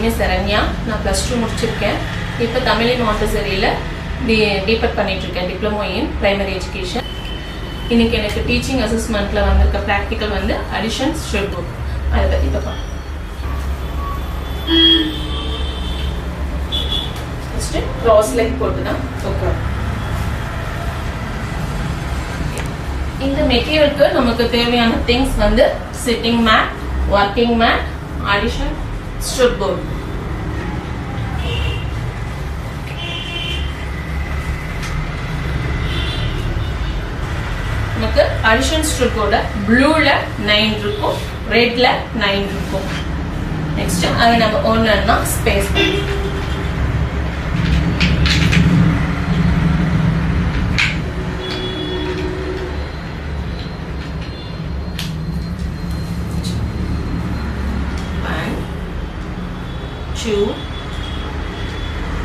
name is Saranya. நான் +2 முடிச்சிருக்கேன். இப்போ தமிழ் மாண்டசரியில டிபெட் பண்ணிட்டு இருக்கேன். Diploma in primary education. இன்னைக்கு எனக்கு டீச்சிங் அசஸ்மெண்ட்ல வந்திருக்க பிராக்டிகல் வந்து அடிஷன் ஸ்ட்ரெட் புக். அதை பத்தி பார்ப்போம். ஃபர்ஸ்ட் கிராஸ் லெக் போட்டுதான் உட்காரும். இந்த மெட்டீரியலுக்கு நமக்கு தேவையான திங்ஸ் வந்து sitting mat, working mat, addition strip board. நமக்கு addition strip board blueல 9 இருக்கும், redல 9 இருக்கும். நெக்ஸ்ட் அதை நம்ம ஒண்ணா ஸ்பேஸ் பண்ணி Two,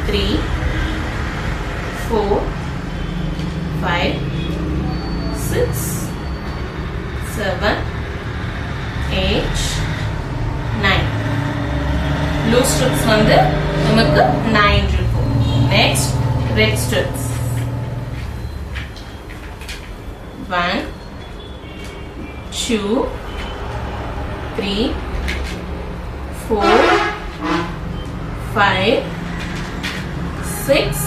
3, 4, 5, 6, 7, 8, 9. Blue strips வந்து நமக்கு 9 இருக்கும். Next, red strips. 1, 2, 3, 4, 5, 6,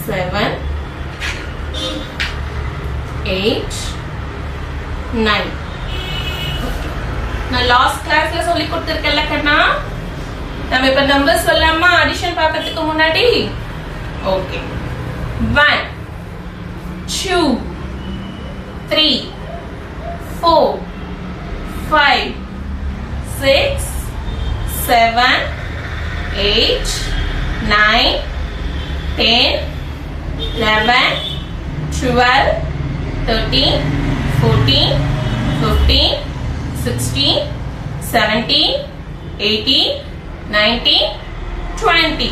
7, 8, 9. நான் லாஸ்ட் கிளாஸ்ல சொல்லி கொடுத்திருக்கேன்ல கண்ணா, நம்ம இப்ப நம்பர்ஸ் சொல்லலாமா அடிஷன் பார்க்கிறதுக்கு முன்னாடி? ஓகே. 1, 2, 3, 4, 5, 6, 7, 8, 9, 10, 11, 12, 13, 14, 15, 16, 17, 18, 19, 20.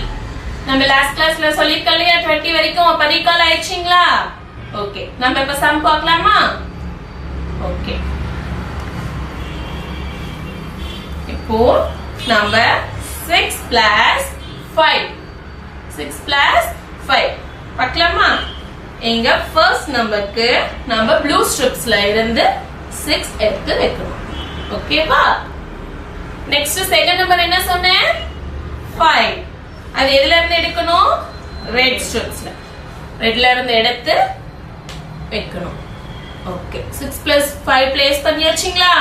நம்ம லாஸ்ட் கிளாஸ்ல சொல்லிருக்கோம் இல்லையா 20 வரைக்கும். அப்ப ரீகால் ஆயிடுச்சுங்களா? ஓகே, நம்ம இப்ப சம் பார்க்கலாமா? ஓகே, இப்போ number 6 plus 5. 6 plus 5 பார்க்கலாமா? எங்க ஃபர்ஸ்ட் நம்பருக்கு நம்ம ப்ளூ ஸ்ட்ரிப்ஸ்ல இருந்து 6 எடுத்து வைக்கணும். ஓகேவா? நெக்ஸ்ட் செகண்ட் நம்பர் என்ன சொன்னேன்? 5. அது எதுல இருந்து எடுக்கணும்? ரெட் ஸ்ட்ரிப்ஸ்ல. ரெட்ல இருந்து எடுத்து வைக்கணும். ஓகே, 6 plus 5 பிளேஸ் பண்ணியாச்சுங்களா?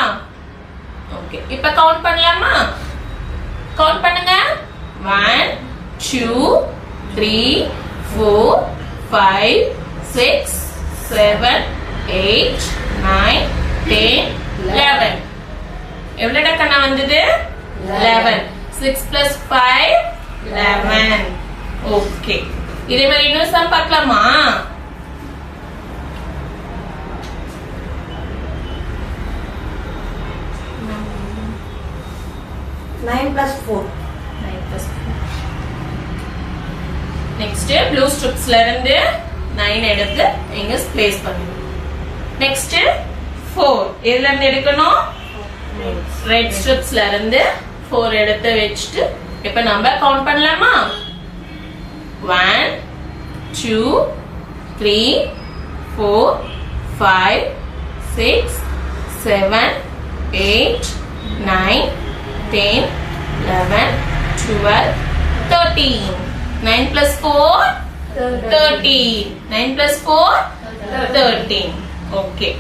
ஓகே, இப்ப கவுண்ட் பண்ணலாமா? கவுண்ட் பண்ணுங்க. 1, 2, 3, 4, 5, 6, 7, 8, 9, 10, 11. எவ்வளவு கண்ணா வந்தது? 11. 6 plus 5, 11. ஓகே, இதே மாதிரி இன்னொரு சம் பார்க்கலாமா? Nine plus 4. நெக்ஸ்ட் ப்ளூ ஸ்ட்ரிப்ஸ்ல இருந்து 9 எடுத்து இங்க பிளேஸ் பண்ணுங்க. நெக்ஸ்ட் 4 எதுல இருந்து எடுக்கணும்? ரெட் ஸ்ட்ரிப்ஸ்ல இருந்து 4 எடுத்து வெச்சிட்டு இப்ப நம்ம கவுண்ட் பண்ணலாமா? 1, 2, 3, 4, 5, 6, 7, 8, 9, 10, 11, 12, 13. 9 plus 4, 13. 9 plus 4, 13. Okay.